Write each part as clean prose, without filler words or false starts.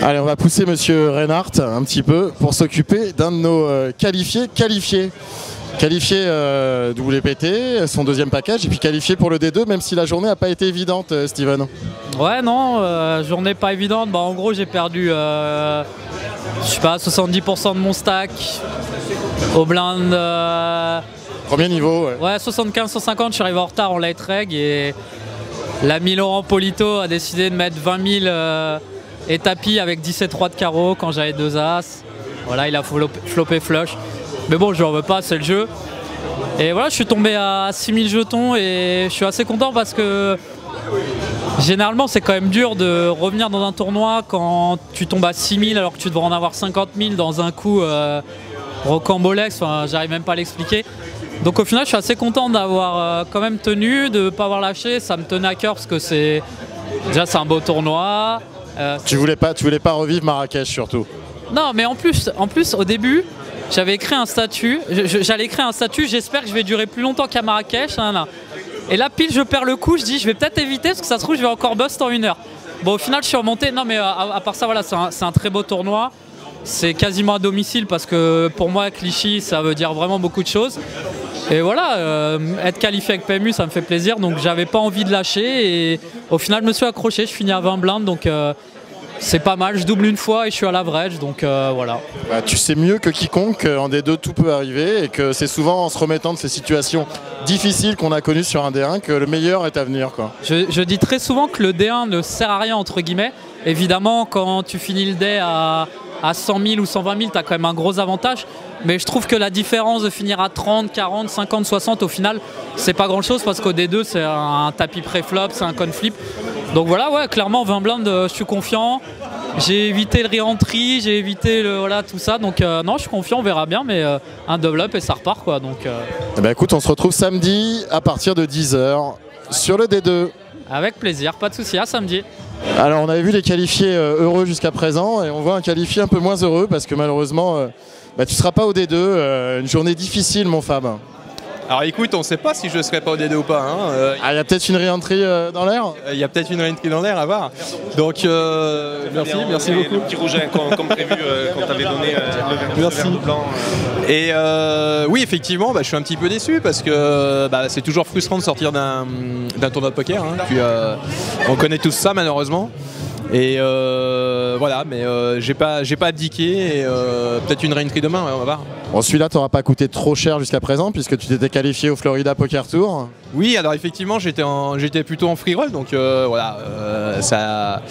Allez, on va pousser monsieur Reinhardt un petit peu pour s'occuper d'un de nos qualifiés. Qualifié WPT, son deuxième package, et puis qualifié pour le D2, même si la journée n'a pas été évidente, Steven. Ouais, non, journée pas évidente. Bah, en gros, j'ai perdu, je sais pas, 70% de mon stack au blind. Premier niveau, ouais. Ouais, 75-150, je suis arrivé en retard en late reg et l'ami Laurent Polito a décidé de mettre 20 000 et tapis avec 17-3 de carreau quand j'avais 2 as. Voilà, il a flopé flush. Mais bon, je ne veux pas, c'est le jeu. Et voilà, je suis tombé à 6000 jetons et je suis assez content parce que généralement, c'est quand même dur de revenir dans un tournoi quand tu tombes à 6000 alors que tu devrais en avoir 50 000 dans un coup rocambolesque. Enfin, j'arrive même pas à l'expliquer. Donc au final, je suis assez content d'avoir quand même tenu, de ne pas avoir lâché. Ça me tenait à cœur parce que déjà c'est un beau tournoi. Tu voulais pas revivre Marrakech surtout. Non, mais en plus au début, j'avais écrit un statut. J'allais écrire un statut. J'espère que je vais durer plus longtemps qu'à Marrakech. Et là, pile, je perds le coup. Je dis, je vais peut-être éviter parce que ça se trouve, je vais encore bust en 1 heure. Bon, au final, je suis remonté. Non, mais à part ça, voilà, c'est un très beau tournoi. C'est quasiment à domicile parce que pour moi, Clichy, ça veut dire vraiment beaucoup de choses. Et voilà, être qualifié avec PMU, ça me fait plaisir. Donc, j'avais pas envie de lâcher. Et au final, je me suis accroché. Je finis à 20 blindes. Donc, c'est pas mal. Je double une fois et je suis à l'average. Donc, voilà. Bah, tu sais mieux que quiconque, en D2, tout peut arriver. Et que c'est souvent en se remettant de ces situations difficiles qu'on a connues sur un D1 que le meilleur est à venir, quoi. Je dis très souvent que le D1 ne sert à rien, entre guillemets. Évidemment, quand tu finis le D à 100 000 ou 120 000, tu as quand même un gros avantage. Mais je trouve que la différence de finir à 30, 40, 50, 60, au final, c'est pas grand chose parce qu'au D2, c'est un tapis pré-flop, c'est un con-flip. Donc voilà, ouais, clairement, 20 blindes, je suis confiant. J'ai évité le re-entry, j'ai évité voilà, tout ça. Donc non, je suis confiant, on verra bien. Mais un double-up et ça repart, quoi. Donc, Eh ben, écoute, on se retrouve samedi à partir de 10 h sur le D2. Avec plaisir, pas de souci, à samedi. Alors on avait vu les qualifiés heureux jusqu'à présent et on voit un qualifié un peu moins heureux parce que malheureusement tu ne seras pas au D2, une journée difficile mon Fab. Alors écoute, on ne sait pas si je ne serai pas au D2 ou pas. Hein. Il y a peut-être une re-entry dans l'air. Il y a peut-être une re-entry dans l'air à voir. Donc merci beaucoup. Le petit rouget comme prévu quand tu avais donné le verre blanc. Et oui, effectivement, je suis un petit peu déçu parce que c'est toujours frustrant de sortir d'un tournoi de poker. Hein. Puis, on connaît tous ça malheureusement. Et voilà, mais j'ai pas abdiqué et peut-être une re-entry demain, ouais, on va voir. Bon, celui-là t'aura pas coûté trop cher jusqu'à présent puisque tu t'étais qualifié au Florida Poker Tour. Oui, alors effectivement j'étais plutôt en free roll, donc voilà, ça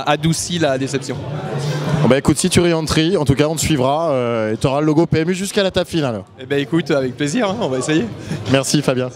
adoucit la déception. Bon, bah écoute, si tu re-entry, en tout cas on te suivra et tu auras le logo PMU jusqu'à la table finale. Eh ben écoute, avec plaisir, hein, on va essayer. Merci Fabien.